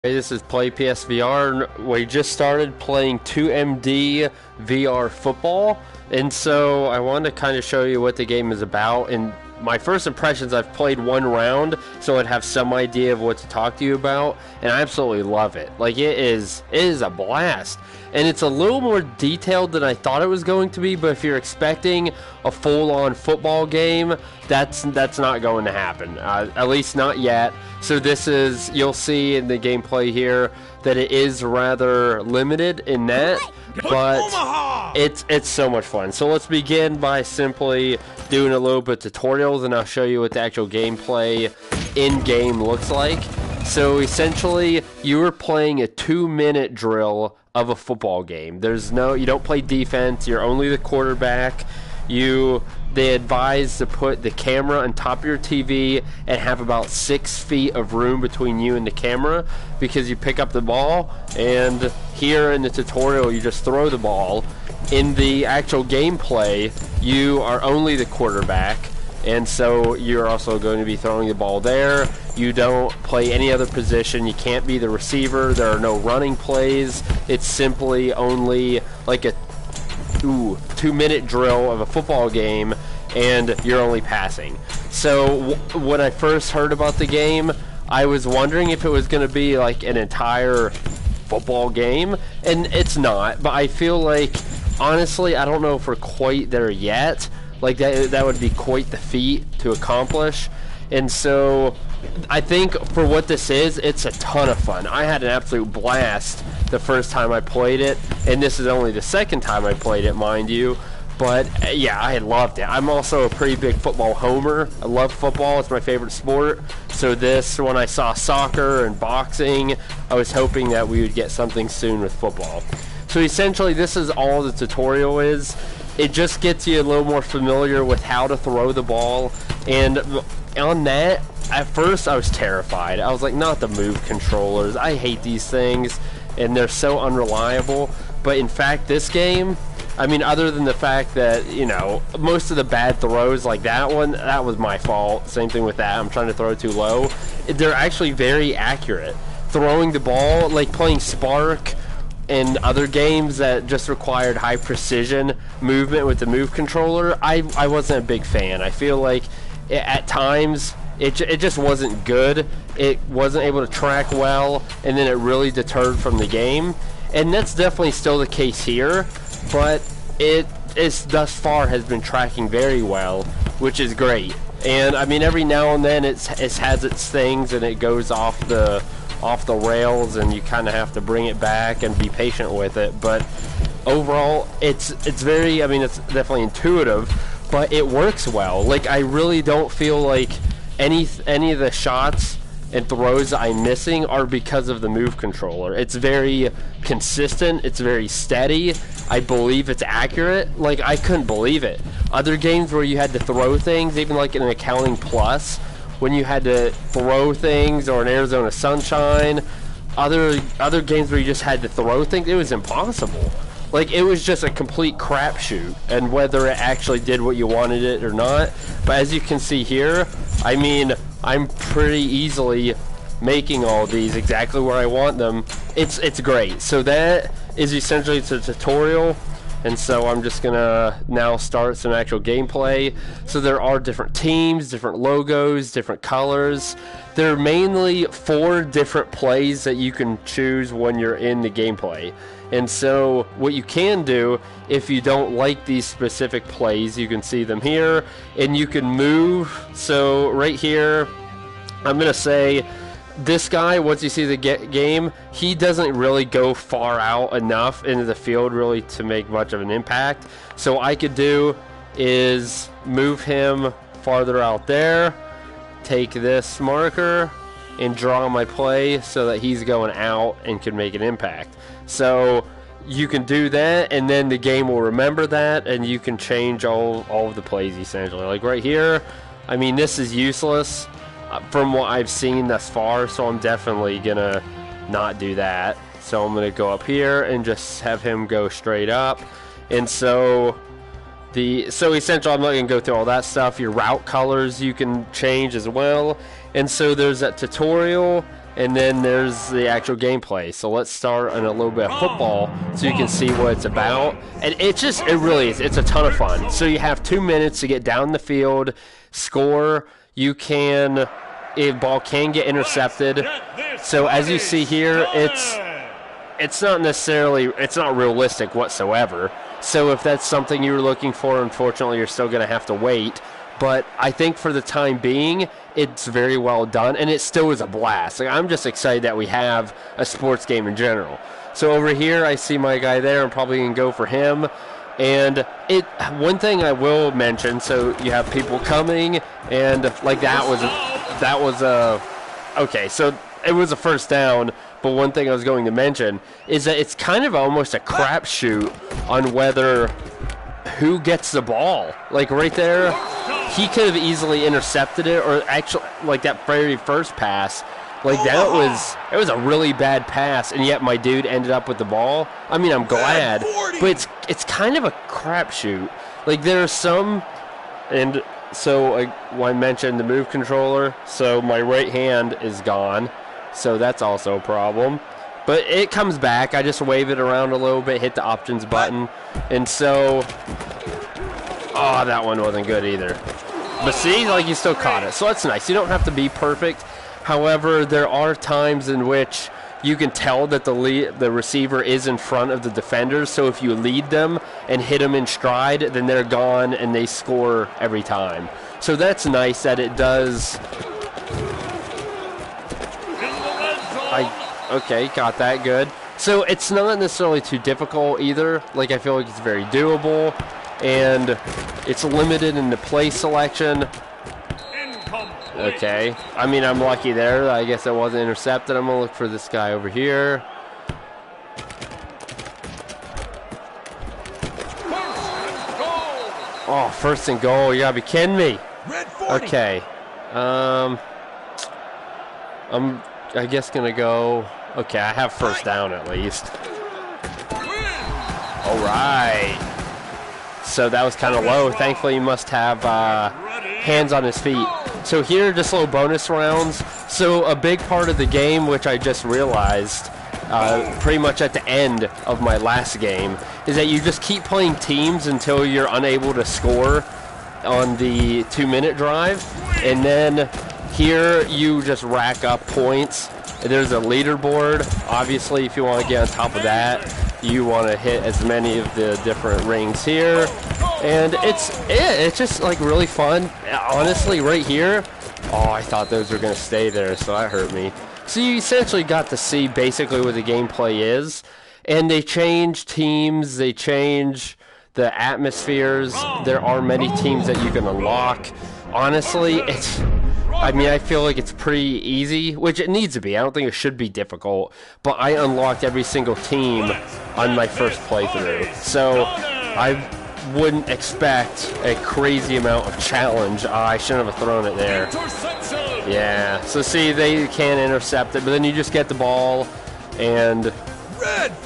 Hey, this is Play PSVR. We just started playing 2MD VR football, and so I wanted to kind of show you what the game is about. And my first impressions, I've played one round, so I'd have some idea of what to talk to you about, and I absolutely love it. Like, it is a blast. And it's a little more detailed than I thought it was going to be, but if you're expecting a full-on football game, that's not going to happen, at least not yet. So this is, you'll see in the gameplay here that it is rather limited in that, but it's so much fun. So let's begin by simply doing a little bit of tutorials, and I'll show you what the actual gameplay in-game looks like. So essentially, you are playing a 2-minute drill of a football game. You don't play defense, you're only the quarterback. They advise to put the camera on top of your TV and have about 6 feet of room between you and the camera, because you pick up the ball, and here in the tutorial you just throw the ball. In the actual gameplay, you are only the quarterback, and so you're also going to be throwing the ball there. You don't play any other position. You can't be the receiver. There are no running plays. It's simply only like a 2-minute drill of a football game, and you're only passing. So when I first heard about the game, I was wondering if it was going to be like an entire football game, and it's not. But I feel like, honestly, I don't know if we're quite there yet. Like, that would be quite the feat to accomplish. And so I think for what this is, it's a ton of fun. I had an absolute blast the first time I played it, and this is only the second time I played it, mind you. But yeah, I loved it. I'm also a pretty big football homer. I love football. It's my favorite sport. So when I saw soccer and boxing, I was hoping that we would get something soon with football. So essentially, this is all the tutorial is. It just gets you a little more familiar with how to throw the ball. And on that, at first I was terrified. I was like, not the move controllers. I hate these things, and they're so unreliable. But in fact, this game, I mean, other than the fact that, you know, most of the bad throws, like that one, that was my fault. Same thing with that. I'm trying to throw it too low. They're actually very accurate. Throwing the ball, like playing Spark and other games that just required high precision movement with the move controller, I wasn't a big fan. I feel like at times it just wasn't good. It wasn't able to track well, and then it really deterred from the game. And that's definitely still the case here, but it is thus far has been tracking very well, which is great. And I mean, every now and then it has its things and it goes off the rails, and you kind of have to bring it back and be patient with it. But overall, it's very, I mean, it's definitely intuitive, but it works well. Like, I really don't feel like any of the shots and throws I'm missing are because of the move controller. It's very consistent, it's very steady. I believe it's accurate. Like, I couldn't believe it. Other games where you had to throw things, even like in an Accounting Plus, when you had to throw things, or in Arizona Sunshine, other games where you just had to throw things, it was impossible. Like, it was just a complete crapshoot, and whether it actually did what you wanted it or not. But as you can see here, I mean, I'm pretty easily making all these exactly where I want them. It's great. So that is essentially the tutorial. And so I'm just gonna now start some actual gameplay. So there are different teams, different logos, different colors. There are mainly 4 different plays that you can choose when you're in the gameplay. And so what you can do, if you don't like these specific plays, you can see them here, and you can move. So right here, I'm gonna say, this guy, once you see the game, he doesn't really go far out enough into the field really to make much of an impact. So what I could do is move him farther out there, take this marker, and draw my play so that he's going out and can make an impact. So you can do that, and then the game will remember that, and you can change all of the plays essentially. Like right here, I mean, this is useless from what I've seen thus far, so I'm definitely gonna not do that. So I'm gonna go up here and just have him go straight up. And so essentially, I'm not gonna go through all that stuff. Your route colors you can change as well. And so there's that tutorial, and then there's the actual gameplay. So let's start on a little bit of football so you can see what it's about. And it really is. It's a ton of fun. So you have 2 minutes to get down the field, score. You can, a ball can get intercepted. So as you see here, it's not realistic whatsoever. So if that's something you were looking for, unfortunately, you're still going to have to wait. But I think for the time being, it's very well done, and it still is a blast. Like, I'm just excited that we have a sports game in general. So over here, I see my guy there. I'm probably going to go for him. And one thing I will mention, so you have people coming, and like okay, so it was a first down. But one thing I was going to mention is that it's kind of almost a crapshoot on who gets the ball. Like right there, he could have easily intercepted it, or actually, like that very first pass, like it was a really bad pass, and yet my dude ended up with the ball. I mean, I'm glad, but it's kind of a crapshoot. Like there are some, and so I mentioned the move controller, so my right hand is gone. So that's also a problem. But it comes back. I just wave it around a little bit, hit the options button. And so, that one wasn't good either. But see, like you still caught it. So that's nice. You don't have to be perfect. However, there are times in which you can tell that the receiver is in front of the defenders. So if you lead them and hit them in stride, then they're gone and they score every time. So that's nice that it does. Okay, got that, good. So it's not necessarily too difficult either. Like, I feel like it's very doable, and it's limited in the play selection. Okay, I mean, I'm lucky there. I guess it wasn't intercepted. I'm gonna look for this guy over here. Oh, first and goal. You gotta be kidding me. Okay. I'm I guess gonna go. Okay, I have first down at least. All right. So that was kind of low. Thankfully, he must have hands on his feet. So here, just little bonus rounds. So a big part of the game, which I just realized pretty much at the end of my last game, is that you just keep playing teams until you're unable to score on the 2-minute drive. And then here, you just rack up points. There's a leaderboard. Obviously, if you want to get on top of that, you want to hit as many of the different rings here. And it's just like really fun. Honestly, right here, I thought those were going to stay there, so that hurt me. So you essentially got to see basically what the gameplay is. And they change teams, they change the atmospheres. There are many teams that you can unlock. Honestly, I feel like it's pretty easy, which it needs to be. I don't think it should be difficult, but I unlocked every single team on my first playthrough. So I wouldn't expect a crazy amount of challenge. I shouldn't have thrown it there. Yeah, so see, they can intercept it, but then you just get the ball, and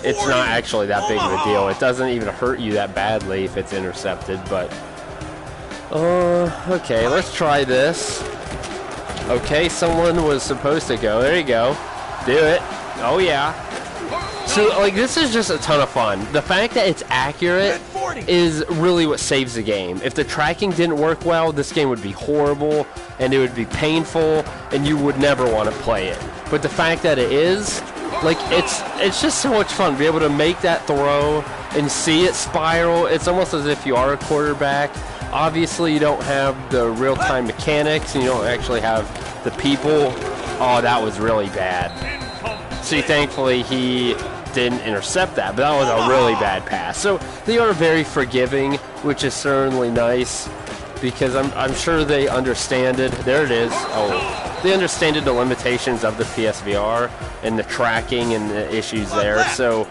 it's not actually that big of a deal. It doesn't even hurt you that badly if it's intercepted, but okay, let's try this. Okay, someone was supposed to go. There you go. Do it. Oh, yeah. So, like, this is just a ton of fun. The fact that it's accurate is really what saves the game. If the tracking didn't work well, this game would be horrible, and it would be painful, and you would never want to play it. But the fact that it is, like, it's just so much fun. Be able to make that throw and see it spiral. It's almost as if you are a quarterback. Obviously, you don't have the real-time mechanics, and you don't actually have the people. Oh, that was really bad. See, thankfully, he didn't intercept that, but that was a really bad pass. So they are very forgiving, which is certainly nice, because I'm sure they understand it. There it is. Oh, they understand the limitations of the PSVR and the tracking and the issues there. So,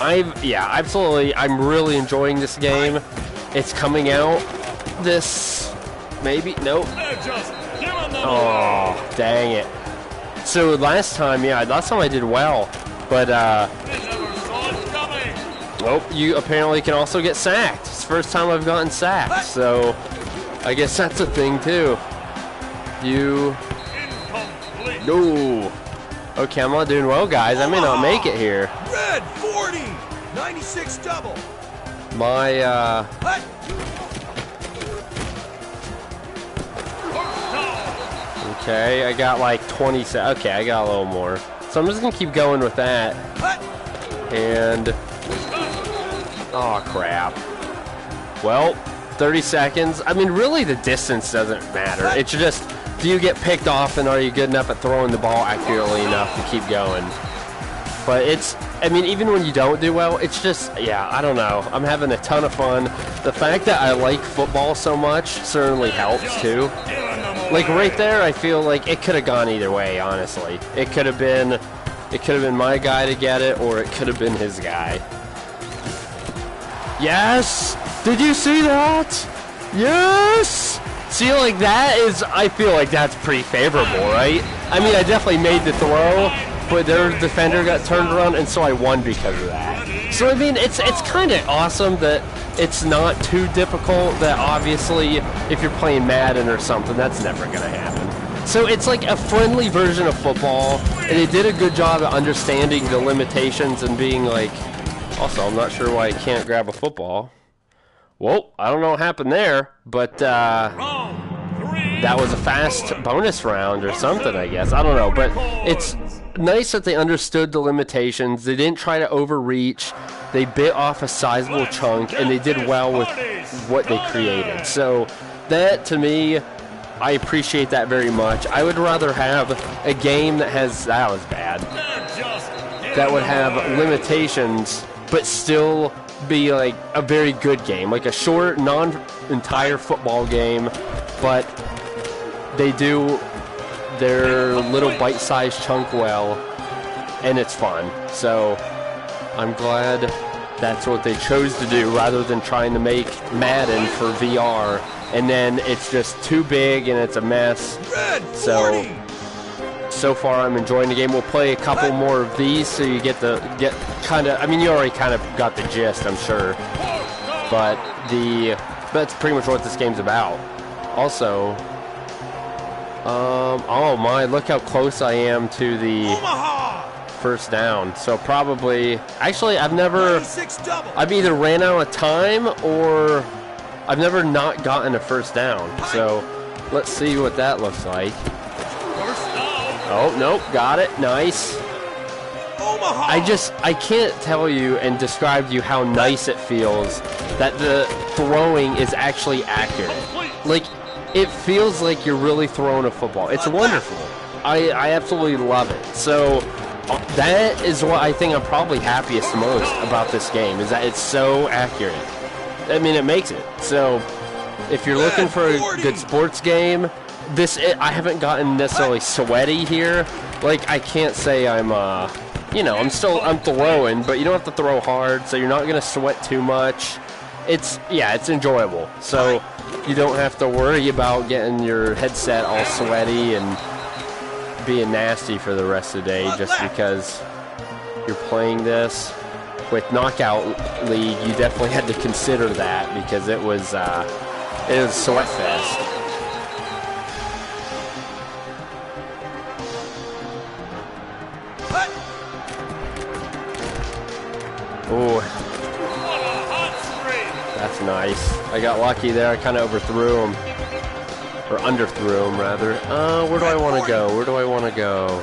absolutely. I'm really enjoying this game. It's coming out. Nope. Oh, dang it. So last time I did well, but you apparently can also get sacked. It's the first time I've gotten sacked, so I guess that's a thing too. No. Okay, I'm not doing well, guys. I may not make it here. Red 40, 96 double. My, Okay, I got like 20 seconds. Okay, I got a little more. So I'm just going to keep going with that. And... oh, crap. Well, 30 seconds. I mean, really, the distance doesn't matter. It's just, do you get picked off, and are you good enough at throwing the ball accurately enough to keep going? But it's, I mean, even when you don't do well, it's just, yeah, I don't know. I'm having a ton of fun. The fact that I like football so much certainly helps, too. Like, right there, I feel like it could have gone either way, honestly. It could have been my guy to get it, or it could have been his guy. Yes! Did you see that? Yes! See, like, that is, I feel like that's pretty favorable, right? I mean, I definitely made the throw, but their defender got turned around, and so I won because of that. So, I mean, it's kind of awesome that it's not too difficult, that obviously, if you're playing Madden or something, that's never going to happen. So it's like a friendly version of football, and they did a good job at understanding the limitations and being like, also, I'm not sure why I can't grab a football. Well, I don't know what happened there, but that was a fast bonus round or something, I guess. I don't know, but it's nice that they understood the limitations. They didn't try to overreach. They bit off a sizable chunk, and they did well with what they created. So that, to me, I appreciate that very much. I would rather have a game that has, that was bad, that would have limitations, but still be like a very good game, like a short, non-entire football game, but they do their little bite-sized chunk well, and it's fun. So I'm glad that's what they chose to do, rather than trying to make Madden for VR, and then it's just too big and it's a mess. So far I'm enjoying the game. We'll play a couple more of these so you get kind of, I mean, you already kind of got the gist, I'm sure, but that's pretty much what this game's about. Also, oh my, look how close I am to the first down. So probably, actually, I've either ran out of time or I've never not gotten a first down. So let's see what that looks like. Oh, nope, got it. Nice. I can't tell you and describe to you how nice it feels that the throwing is actually accurate. Like, it feels like you're really throwing a football. It's wonderful. I absolutely love it. So that is what I think I'm probably happiest most about this game, is that it's so accurate. I mean, it makes it. So if you're looking for a good sports game, I haven't gotten necessarily sweaty here. Like, I can't say I'm, you know, I'm throwing, but you don't have to throw hard, so you're not going to sweat too much. It's enjoyable. So you don't have to worry about getting your headset all sweaty and being nasty for the rest of the day just because you're playing this. With Knockout League, you definitely had to consider that because it was sweat fest. Oh, that's nice. I got lucky there. I kind of overthrew him. Or underthrew him, rather. Where do I want to go? Where do I want to go?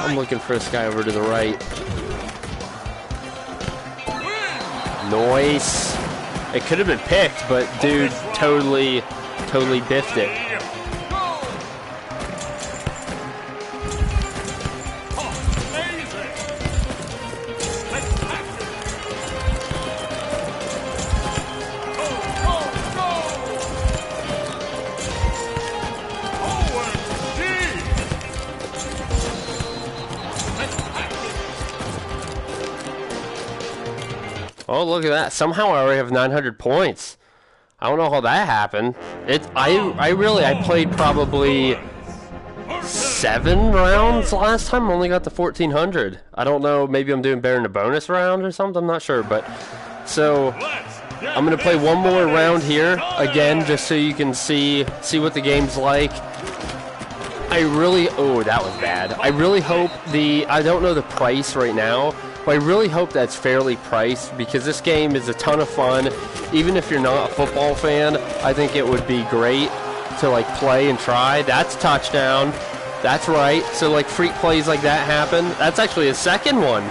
I'm looking for this guy over to the right. Nice. It could have been picked, but dude totally biffed it. Oh, look at that. Somehow I already have 900 points. I don't know how that happened. I played probably 7 rounds last time. I only got to 1400. I don't know, maybe I'm doing better in the bonus round or something. I'm not sure, but so I'm going to play one more round here again just so you can see what the game's like. I really, oh, that was bad. I really hope I don't know the price right now, but I really hope that's fairly priced because this game is a ton of fun. Even if you're not a football fan, I think it would be great to like play and try. That's touchdown. That's right. So like freak plays like that happen. That's actually a second one.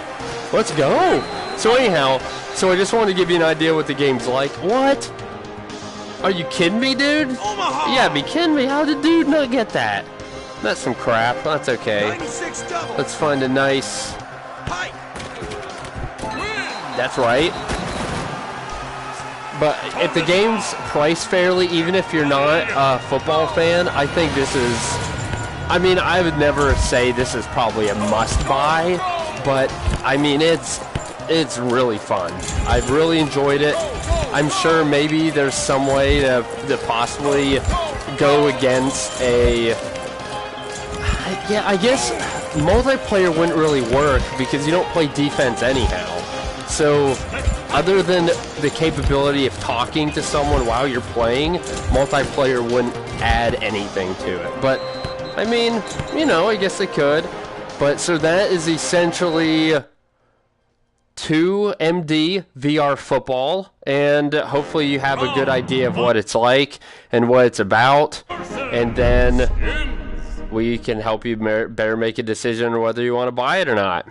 Let's go. So anyhow, so I just wanted to give you an idea what the game's like. What? Are you kidding me, dude? Omaha! Yeah, be kidding me. How did dude not get that? That's some crap. That's okay. 96 double. Let's find a nice... Pike. That's right. But if the game's priced fairly, even if you're not a football fan, I think this is... I mean, I would never say this is probably a must-buy, but, I mean, it's really fun. I've really enjoyed it. I'm sure maybe there's some way to possibly go against a... Yeah, I guess multiplayer wouldn't really work because you don't play defense anyhow. So, other than the capability of talking to someone while you're playing, multiplayer wouldn't add anything to it. But, I mean, you know, I guess it could. But, so that is essentially 2MD VR football, and hopefully you have a good idea of what it's like and what it's about, and then we can help you better make a decision on whether you want to buy it or not.